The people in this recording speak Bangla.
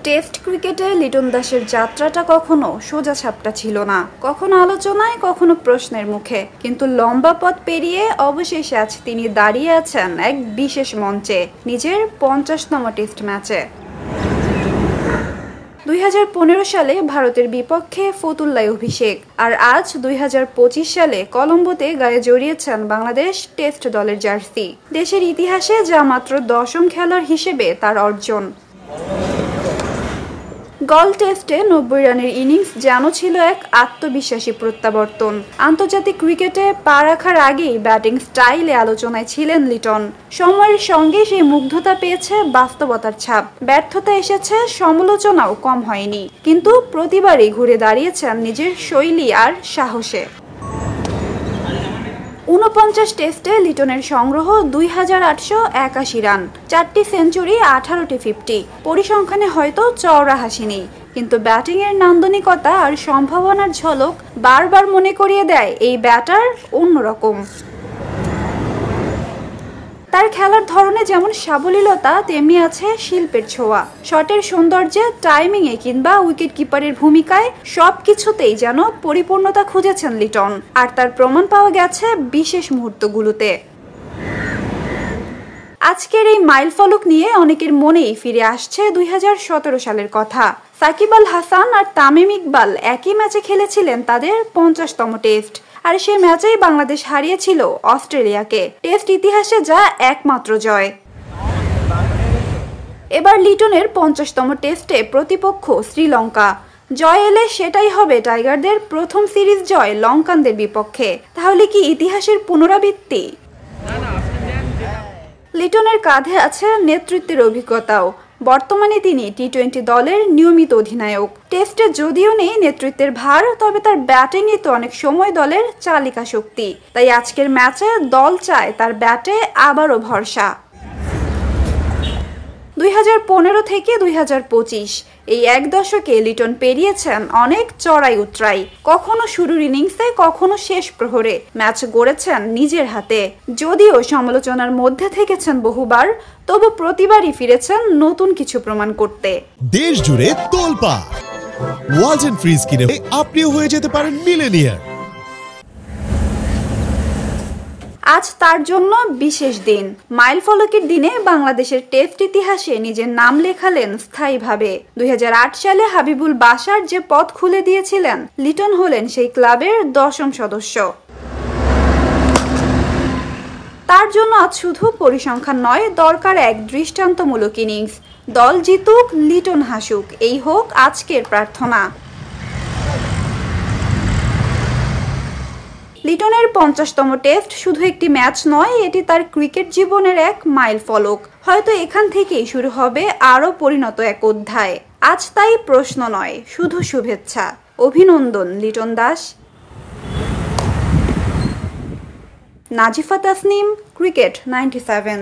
টেস্ট ক্রিকেটে লিটন দাসের যাত্রাটা কখনো সোজা সাপটা ছিল না, কখনো আলোচনায়, কখনো প্রশ্নের মুখে, কিন্তু লম্বা পথ পেরিয়ে অবশেষে আজ তিনি দাঁড়িয়ে আছেন এক বিশেষ মঞ্চে, নিজের 50তম টেস্ট ম্যাচে। 2015 সালে ভারতের বিপক্ষে ফতুল্লায় অভিষেক, আর আজ 2025 সালে কলম্বোতে গায়ে জড়িয়েছেন বাংলাদেশ টেস্ট দলের জার্সি। দেশের ইতিহাসে যা মাত্র 10ম খেলোয়াড় হিসেবে তার অর্জন। গল টেস্টে 90 রানের ইনিংস যেন ছিল এক আত্মবিশ্বাসী প্রত্যাবর্তন। আন্তর্জাতিক ক্রিকেটে পা রাখার আগেই ব্যাটিং স্টাইলে আলোচনায় ছিলেন লিটন। সময়ের সঙ্গে সেই মুগ্ধতা পেয়েছে বাস্তবতার ছাপ। ব্যর্থতা এসেছে, সমালোচনাও কম হয়নি, কিন্তু প্রতিবারই ঘুরে দাঁড়িয়েছেন নিজের শৈলী আর সাহসে। 49 টেস্টে লিটনের সংগ্রহ 2881 রান, 4টি সেঞ্চুরি, 18টি 50। পরিসংখ্যানে হয়তো চওড়া হাসি নেই, কিন্তু ব্যাটিংয়ের নান্দনিকতা আর সম্ভাবনার ঝলক বারবার মনে করিয়ে দেয় এই ব্যাটার অন্যরকম। তার খেলার ধরনে যেমন সাবলীলতা, তেমনি আছে শিল্পের ছোঁয়া। শটের সৌন্দর্যে, টাইমিংয়ে কিংবা উইকেট কিপারের ভূমিকায় সবকিছুতেই যেন পরিপূর্ণতা খুঁজেছেন লিটন, আর তার প্রমাণ পাওয়া গেছে বিশেষ মুহূর্তগুলোতে। আজকের এই মাইলফলক নিয়ে অনেকের মনেই ফিরে আসছে 2017 সালের কথা। সাকিব আল হাসান আর তামিম ইকবাল একই ম্যাচে খেলেছিলেন তাদের 50তম টেস্ট, আর সেই ম্যাচেই বাংলাদেশ হারিয়েছিল অস্ট্রেলিয়াকে। টেস্ট ইতিহাসে যা একমাত্র জয়। এবার লিটনের 50তম টেস্টে প্রতিপক্ষ শ্রীলঙ্কা। জয় এলে সেটাই হবে টাইগারদের প্রথম সিরিজ জয় লঙ্কানদের বিপক্ষে। তাহলে কি ইতিহাসের পুনরাবৃত্তি? লিটনের কাঁধে আছে নেতৃত্বের অভিজ্ঞতাও। বর্তমানে তিনি টি-20 দলের নিয়মিত অধিনায়ক। টেস্টে যদিও নেই নেতৃত্বের ভার, তবে তার ব্যাটিংয়ে তো অনেক সময় দলের চালিকা শক্তি। তাই আজকের ম্যাচে দল চায় তার ব্যাটে আবারও ভরসা। 2015 থেকে 2025 এই এক দশকে লিটন পেরিয়েছেন অনেক চড়াই উতরাই। কখনো শুরুর ইনিংসে, কখনো শেষ প্রহরে ম্যাচ গড়েছেন নিজের হাতে। যদিও সমালোচনার মধ্যে থেকেছেন বহুবার, তবু প্রতিবারই ফিরেছেন নতুন কিছু প্রমাণ করতে। দেশ জুড়ে তোলপাড় ওয়ালটন ফ্রিজ কিনে আপনিও হয়ে যেতে পারেন মিলেনিয়ার। আজ তার জন্য বিশেষ দিন। মাইলফলকের দিনে বাংলাদেশের টেস্ট ইতিহাসে নিজের নাম লেখালেন স্থায়ীভাবে। 2008 সালে হাবিবুল বাশার যে পথ খুলে দিয়েছিলেন, লিটন হলেন সেই ক্লাবের 10ম সদস্য। তার জন্য আজ শুধু পরিসংখ্যান নয়, দরকার এক দৃষ্টান্তমূলক ইনিংস। দল জিতুক, লিটন হাসুক, এই হোক আজকের প্রার্থনা। লিটনের 50তম টেস্ট শুধু একটি ম্যাচ নয়, এটি তার ক্রিকেট জীবনের এক মাইল ফলক। হয়তো এখান থেকেই শুরু হবে আরও পরিণত এক অধ্যায়। আজ তাই প্রশ্ন নয়, শুধু শুভেচ্ছা। অভিনন্দন লিটন দাস। নাজিফা তাসনিম, ক্রিকেট 97।